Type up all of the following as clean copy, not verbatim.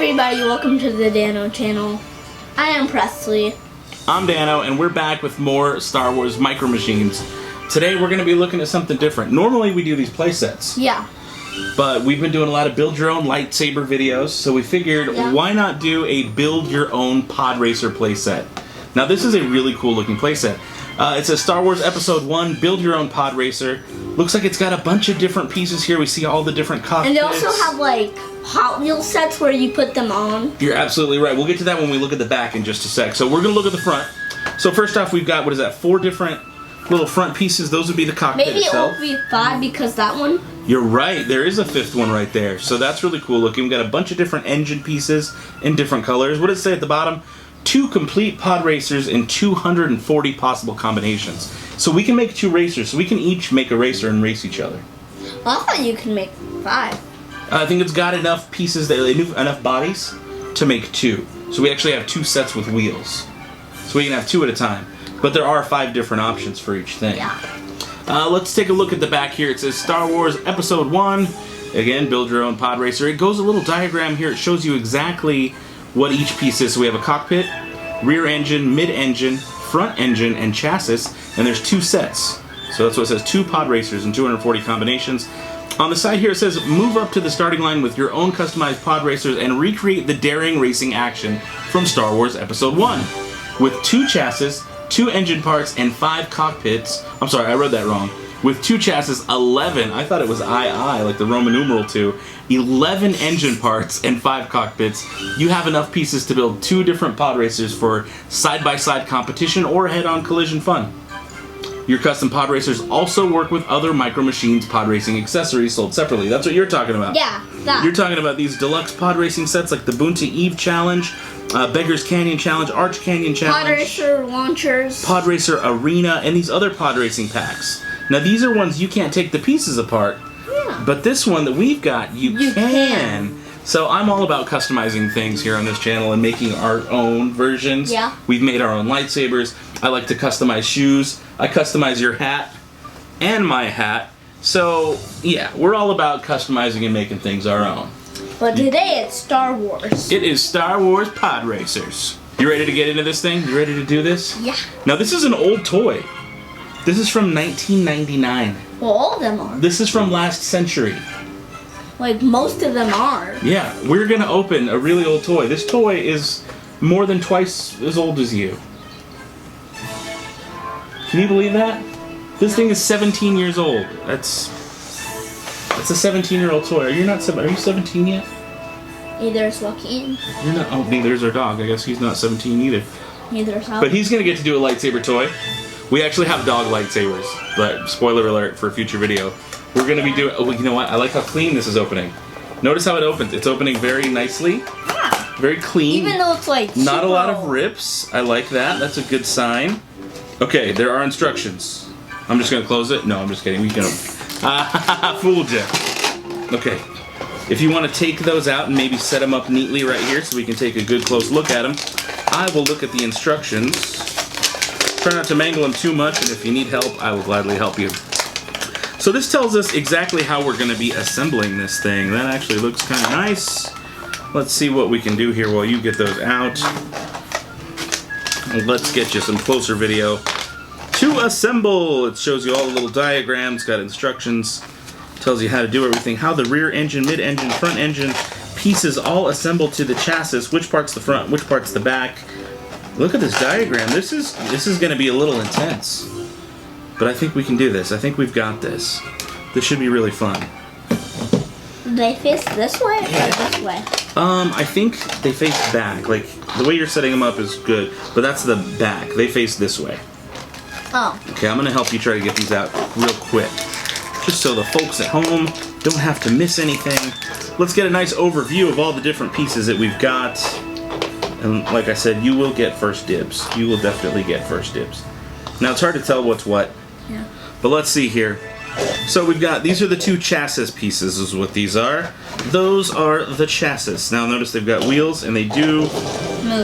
everybody, welcome to the Dano channel. I am Presley. I'm Dano, and we're back with more Star Wars Micro Machines. Today we're going to be looking at something different. Normally we do these playsets. Yeah. But we've been doing a lot of build your own lightsaber videos, so we figured why not do a build your own Podracer playset. Now this is a really cool looking playset. It's a Star Wars Episode 1 build your own Podracer. Looks like it's got a bunch of different pieces here. We see all the different cockpits. And they also have like Hot Wheels sets where you put them on. You're absolutely right. We'll get to that when we look at the back in just a sec. So we're going to look at the front. So first off, we've got, what is that, 4 different little front pieces. Those would be the cockpit itself. Maybe it will be 5 because that one. You're right. There is a 5th one right there. So that's really cool looking. We've got a bunch of different engine pieces in different colors. What does it say at the bottom? 2 complete Podracers in 240 possible combinations. So we can make 2 racers. So we can each make a racer and race each other. Well, I thought you can make 5. I think it's got enough pieces, enough bodies to make 2. So we actually have 2 sets with wheels. So we can have 2 at a time. But there are 5 different options for each thing. Yeah. Let's take a look at the back here. It says Star Wars Episode 1. Again, build your own Podracer. It goes a little diagram here. It shows you exactly what each piece is. So we have a cockpit, rear engine, mid-engine, front engine, and chassis. And there's 2 sets. So that's what it says, 2 Podracers in 240 combinations. On the side here it says, move up to the starting line with your own customized Podracers and recreate the daring racing action from Star Wars Episode 1. With 2 chassis, 2 engine parts, and 5 cockpits. I'm sorry, I read that wrong. With 2 chassis, 11, I thought it was II, like the Roman numeral 2, 11 engine parts and 5 cockpits. You have enough pieces to build 2 different Podracers for side-by-side competition or head-on collision fun. Your custom Podracers also work with other Micro Machines pod racing accessories sold separately. That's what you're talking about. Yeah, that. You're talking about these deluxe pod racing sets like the Boonta Eve Challenge, Beggar's Canyon Challenge, Arch Canyon Challenge, Podracer launchers, Podracer Arena, and these other pod racing packs. Now these are ones you can't take the pieces apart, but this one that we've got, you can. So I'm all about customizing things here on this channel and making our own versions. Yeah. We've made our own lightsabers. I like to customize shoes. I customize your hat and my hat. So yeah, we're all about customizing and making things our own. But today it's Star Wars. It is Star Wars Podracers. You ready to get into this thing? You ready to do this? Yeah. Now this is an old toy. This is from 1999. Well, all of them are. This is from last century. Like, most of them are. Yeah, we're going to open a really old toy. This toy is more than twice as old as you. Can you believe that? This thing is 17 years old. That's a 17-year-old toy. Are you 17 yet? Neither is Joaquin. You're not. Oh, neither is our dog. I guess he's not 17 either. Neither is Hal. But he's going to get to do a lightsaber toy. We actually have dog lightsabers, but spoiler alert for a future video. We're going to be doing... Oh, you know what? I like how clean this is opening. Notice how it opens. It's opening very nicely. Yeah. Very clean. Even though it's like not a lot of rips. I like that. That's a good sign. Okay, there are instructions. I'm just going to close it. No, I'm just kidding. We can... Fooled you. Okay. If you want to take those out and maybe set them up neatly right here so we can take a good close look at them, I will look at the instructions. Try not to mangle them too much, and if you need help, I will gladly help you. So this tells us exactly how we're going to be assembling this thing. That actually looks kind of nice. Let's see what we can do here while you get those out. Let's get you some closer video. To assemble! It shows you all the little diagrams, got instructions, tells you how to do everything, how the rear engine, mid-engine, front engine pieces all assemble to the chassis, which part's the front, which part's the back. Look at this diagram. This is going to be a little intense. But I think we can do this. I think we've got this. This should be really fun. Do they face this way or this way? I think they face back. Like, the way you're setting them up is good, but that's the back. They face this way. Oh. Okay, I'm going to help you try to get these out real quick. Just so the folks at home don't have to miss anything. Let's get a nice overview of all the different pieces that we've got. And like I said, you will get first dibs. You will definitely get first dibs. Now, it's hard to tell what's what. Yeah. But let's see here. So we've got, these are the 2 chassis pieces is what these are. Those are the chassis. Now notice they've got wheels and they do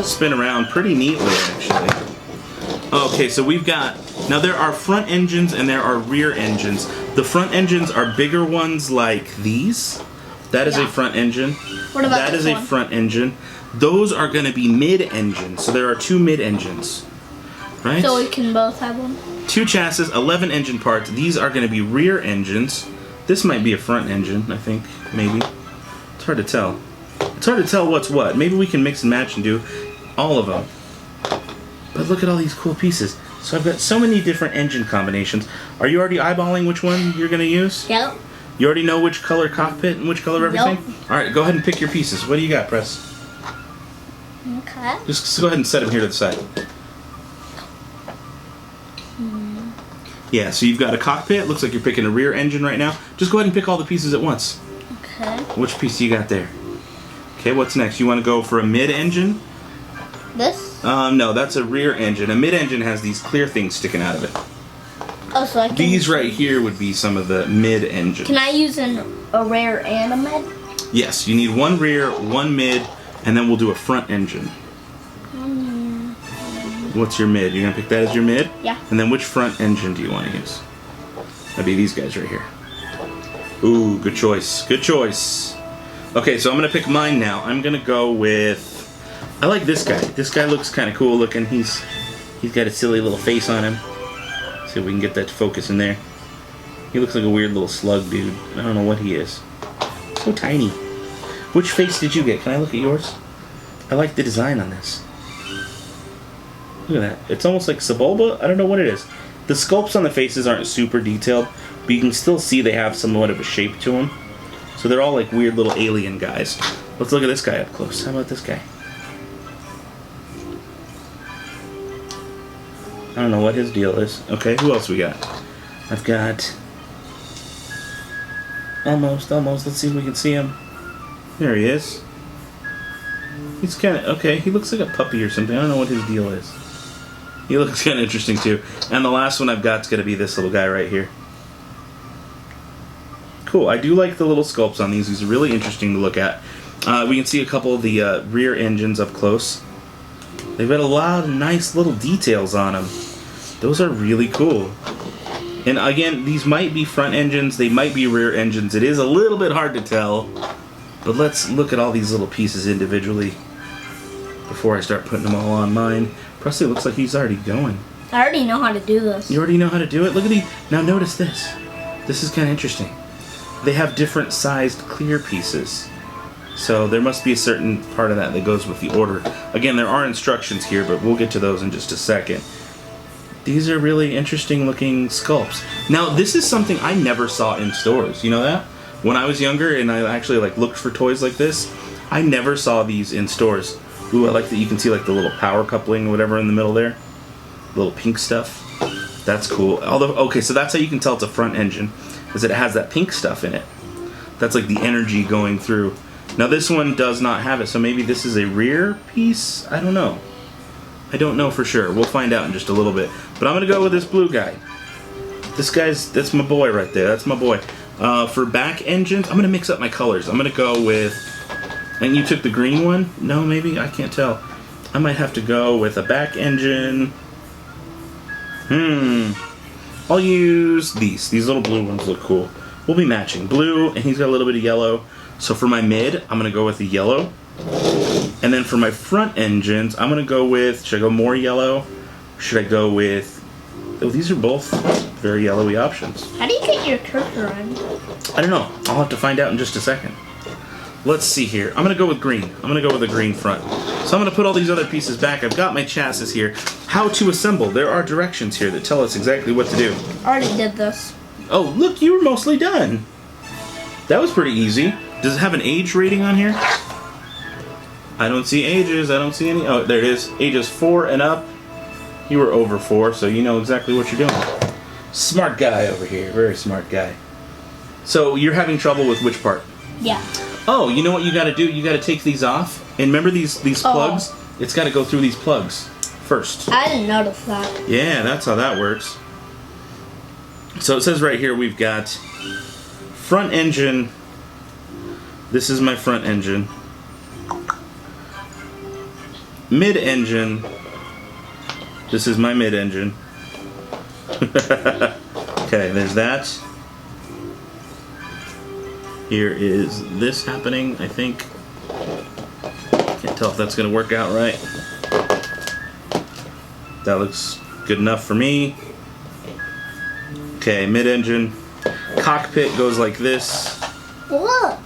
spin around pretty neatly actually. Okay, so we've got, now there are front engines and there are rear engines. The front engines are bigger ones like these. That is a front engine. What about that this is a one? front engine. Those are going to be mid-engines. So there are 2 mid-engines. Right? So we can both have one? 2 chassis, 11 engine parts. These are going to be rear engines. This might be a front engine, I think. Maybe. It's hard to tell. It's hard to tell what's what. Maybe we can mix and match and do all of them. But look at all these cool pieces. So I've got so many different engine combinations. Are you already eyeballing which one you're going to use? Yep. You already know which color cockpit and which color everything? Yep. Alright, go ahead and pick your pieces. What do you got, Press? Okay. Just go ahead and set them here to the side. Yeah, so you've got a cockpit. Looks like you're picking a rear engine right now. Just go ahead and pick all the pieces at once. Okay. Which piece do you got there? Okay, what's next? You want to go for a mid-engine? This? No, that's a rear engine. A mid-engine has these clear things sticking out of it. Oh, so I can... These right here would be some of the mid-engines. Can I use a rear and a mid? Yes, you need 1 rear, 1 mid, and then we'll do a front engine. What's your mid? You're going to pick that as your mid? Yeah. And then which front engine do you want to use? That'd be these guys right here. Ooh, good choice. Good choice. Okay, so I'm going to pick mine now. I'm going to go with... I like this guy. This guy looks kind of cool looking. He's got a silly little face on him. See if we can get that to focus in there. He looks like a weird little slug dude. I don't know what he is. So tiny. Which face did you get? Can I look at yours? I like the design on this. Look at that. It's almost like Sebulba. I don't know what it is. The sculpts on the faces aren't super detailed, but you can still see they have somewhat of a shape to them. So they're all like weird little alien guys. Let's look at this guy up close. How about this guy? I don't know what his deal is. Okay, who else we got? I've got... Almost. Let's see if we can see him. There he is. He's kind of... Okay, he looks like a puppy or something. I don't know what his deal is. He looks kind of interesting too. And the last one I've got is going to be this little guy right here. Cool. I do like the little sculpts on these. These are really interesting to look at. We can see a couple of the rear engines up close. They've got a lot of nice little details on them. Those are really cool. And again, these might be front engines. They might be rear engines. It is a little bit hard to tell. But let's look at all these little pieces individually before I start putting them all on mine. Presley looks like he's already going. I already know how to do this. You already know how to do it? Look at these. Now notice this. This is kind of interesting. They have different sized clear pieces. So there must be a certain part of that goes with the order. Again, there are instructions here, but we'll get to those in just a second. These are really interesting looking sculpts. Now, this is something I never saw in stores. You know that? When I was younger and I actually looked for toys like this, I never saw these in stores. Ooh, I like that you can see the little power coupling or whatever in the middle there. Little pink stuff. That's cool. Although, okay, so that's how you can tell it's a front engine, is that it has that pink stuff in it. That's like the energy going through. Now this one does not have it, so maybe this is a rear piece? I don't know. I don't know for sure. We'll find out in just a little bit. But I'm going to go with this blue guy. That's my boy right there. That's my boy. For back engines, I'm going to mix up my colors. I'm going to go with... And you took the green one? No, maybe? I can't tell. I might have to go with a back engine. I'll use these. These little blue ones look cool. We'll be matching. Blue, and he's got a little bit of yellow. So for my mid, I'm going to go with the yellow. And then for my front engines, I'm going to go with... Should I go more yellow? Should I go with... Oh, these are both very yellowy options. How do you get your cursor on? I don't know. I'll have to find out in just a second. Let's see here. I'm going to go with green. I'm going to go with a green front. So I'm going to put all these other pieces back. I've got my chassis here. How to assemble. There are directions here that tell us exactly what to do. I already did this. Oh, look, you were mostly done. That was pretty easy. Does it have an age rating on here? I don't see ages. I don't see any. Oh, there it is. Ages 4 and up. You were over 4, so you know exactly what you're doing. Smart guy over here. Very smart guy. So you're having trouble with which part? Yeah. Oh, you know what you got to do? You got to take these off. And remember these plugs? It's got to go through these plugs first. I didn't notice that. Yeah, that's how that works. So it says right here we've got front engine. This is my front engine. Mid-engine. This is my mid-engine. Okay, there's that. Here is this happening, I think. Can't tell if that's going to work out right. That looks good enough for me. Okay, mid-engine. Cockpit goes like this. Look!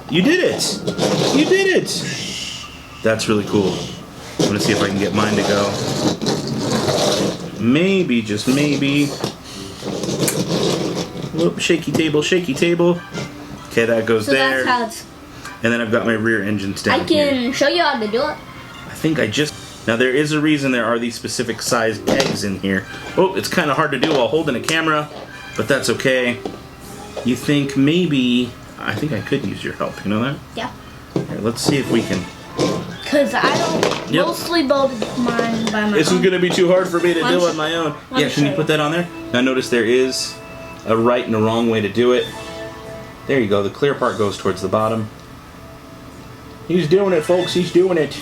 You did it! You did it! That's really cool. I'm going to see if I can get mine to go. Maybe, just maybe. Whoop, shaky table, shaky table. Okay, that goes So there. that's how it's... And then I've got my rear engines down I can here. show you how to do it. I think I just... Now there is a reason there are these specific size pegs in here. Oh, it's kind of hard to do while holding a camera, but that's okay. You think maybe... I think I could use your help, you know that? Yeah. Here, let's see if we can... Because I don't mostly build mine by my This is own. going to be too hard for me to do on my own. let me Yeah, can you show put that on there? Now notice there is a right and a wrong way to do it. There you go. The clear part goes towards the bottom. He's doing it, folks. He's doing it.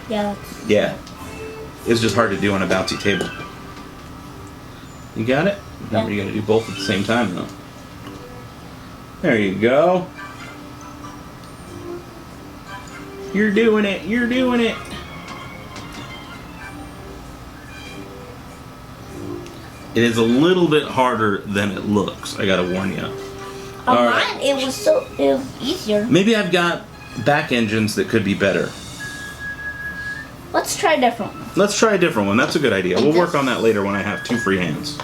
Yeah. Yeah. It's just hard to do on a bouncy table. You got it? Remember, you got to do both at the same time, though. There you go. You're doing it. You're doing it. It is a little bit harder than it looks. I gotta warn you. On mine, it was easier. Maybe I've got back engines that could be better. Let's try a different one. Let's try a different one. That's a good idea. We'll work on that later when I have 2 free hands.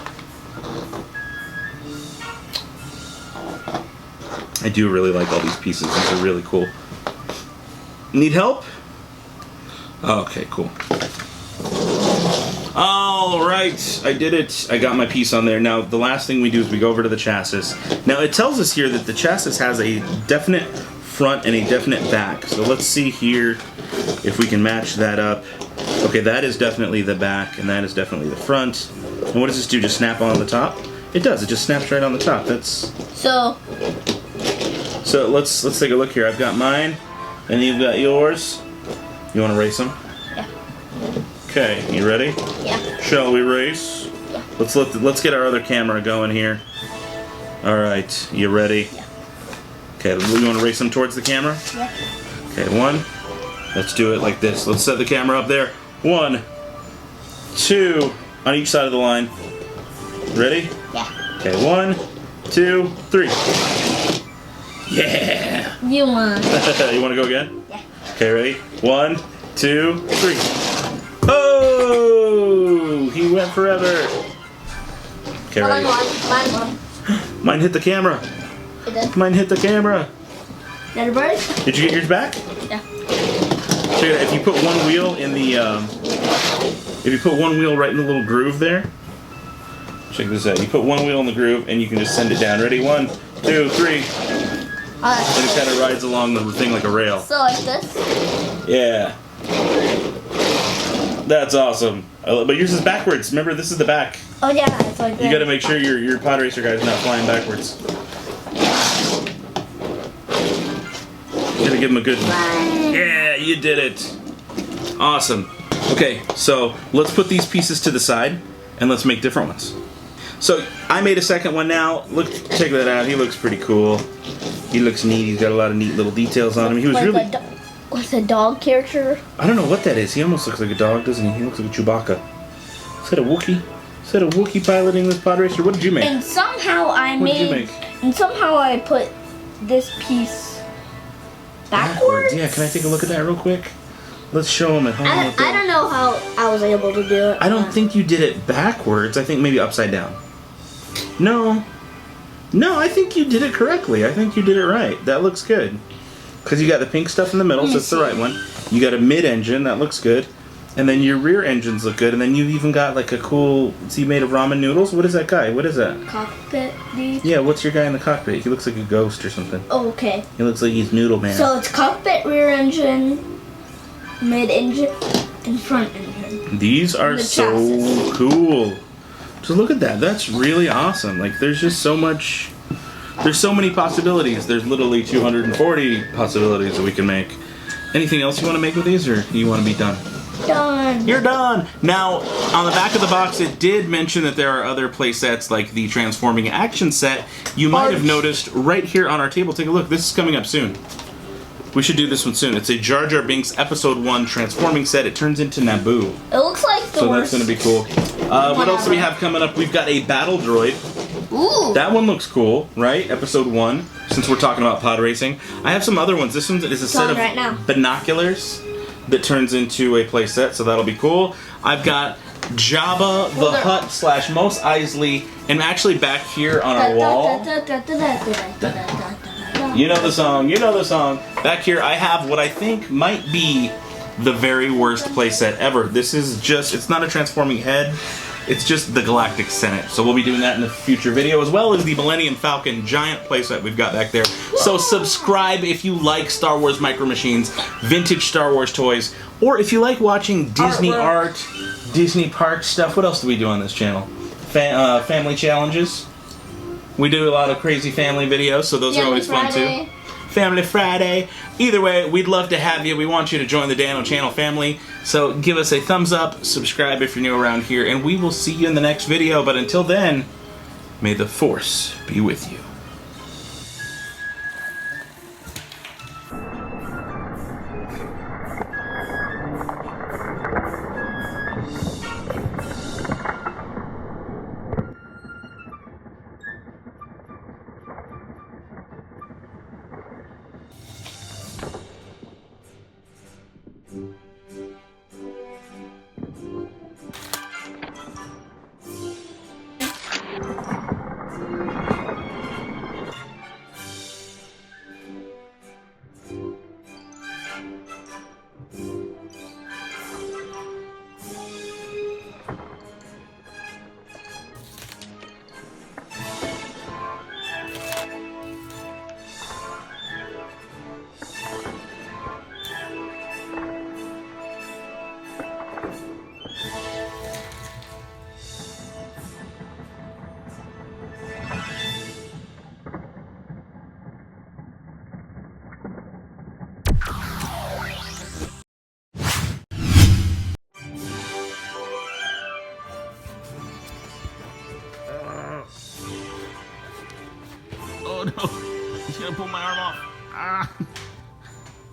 I do really like all these pieces. These are really cool. Need help? Okay, cool. Alright, I did it. I got my piece on there. Now, the last thing we do is we go over to the chassis. Now, it tells us here that the chassis has a definite front and a definite back. So let's see here if we can match that up. Okay, that is definitely the back, and that is definitely the front. And what does this do? Just snap on the top? It does. It just snaps right on the top. That's... So let's take a look here. I've got mine, and you've got yours. You want to race them? Yeah. Okay, you ready? Yeah. Shall we race? Yeah. Let's get our other camera going here. All right, you ready? Yeah. Okay, you want to race them towards the camera? Yeah. Okay, 1. Let's do it like this. Let's set the camera up there. 1, 2, on each side of the line. Ready? Yeah. Okay, 1, 2, 3. Yeah! You won. You want to go again? Yeah. Okay, ready? 1, 2, 3. Oh! He went forever. Okay, Mine ready? won. Mine won. Mine hit the camera. It did. Mine hit the camera. Did it break? Did you get yours back? Yeah. Check it out. If you put one wheel in the, if you put one wheel right in the little groove there, check this out. You put one wheel in the groove and you can just send it down. Ready? 1, 2, 3. And it kind of rides along the thing like a rail. So like this? Yeah. That's awesome. But yours is backwards. Remember, this is the back. Oh yeah, it's like that. You got to make sure your Podracer guy's not flying backwards. You got to give him a good one. Yeah, you did it. Awesome. Okay, so let's put these pieces to the side and let's make different ones. So I made a second one now. Look, check that out. He looks pretty cool. He looks neat. He's got a lot of neat little details on him. He was like really... What's a dog character? I don't know what that is. He almost looks like a dog, doesn't he? He looks like a Chewbacca. Is that a Wookiee? Is that a Wookiee piloting this Podracer? What did you make? And somehow I What did you made... make? And somehow I put this piece backwards? Yeah, can I take a look at that real quick? Let's show him at home. I don't know how I was able to do it. I don't think you did it backwards. I think maybe upside down. No. No, I think you did it correctly. I think you did it right. That looks good. Because you got the pink stuff in the middle, so that's the right one. You got a mid-engine. That looks good. And then your rear engines look good. And then you've even got like a cool... Is he made of ramen noodles? What is that guy? What is that? Cockpit, dude? Yeah, what's your guy in the cockpit? He looks like a ghost or something. Oh, okay. He looks like he's Noodle Man. So it's cockpit, rear engine, mid engine, and front engine. These are The so chassis. cool. Just look at that. That's really awesome. Like, there's just so much... There's so many possibilities. There's literally 240 possibilities that we can make. Anything else you want to make with these, or you want to be done? Done. You're done. Now, on the back of the box, it did mention that there are other play sets like the Transforming Action set. You might have noticed right here on our table. Take a look. This is coming up soon. We should do this one soon. It's a Jar Jar Binks Episode 1 Transforming set. It turns into Naboo. It looks like the So worst. that's going to be cool. What else do we have coming up? We've got a Battle Droid. Ooh. That one looks cool, right? Episode 1, since we're talking about pod racing. I have some other ones. This one is a set of right now. binoculars that turns into a playset, so that'll be cool. I've got Jabba the Hutt / Mos Eisley, and actually back here on our wall. You know the song, you know the song. Back here I have what I think might be the very worst playset ever. This is just, it's not a transforming head. It's just the Galactic Senate. So we'll be doing that in a future video, as well as the Millennium Falcon giant playset we've got back there. So subscribe if you like Star Wars Micro Machines, vintage Star Wars toys, or if you like watching Disney art, Disney park stuff. What else do we do on this channel? Family challenges. We do a lot of crazy family videos, so those are always fun too. Family Friday. Either way, we'd love to have you. We want you to join the Dano Channel family. So give us a thumbs up, subscribe if you're new around here, and we will see you in the next video. But until then, may the Force be with you. Oh no, he's gonna pull my arm off. Ah.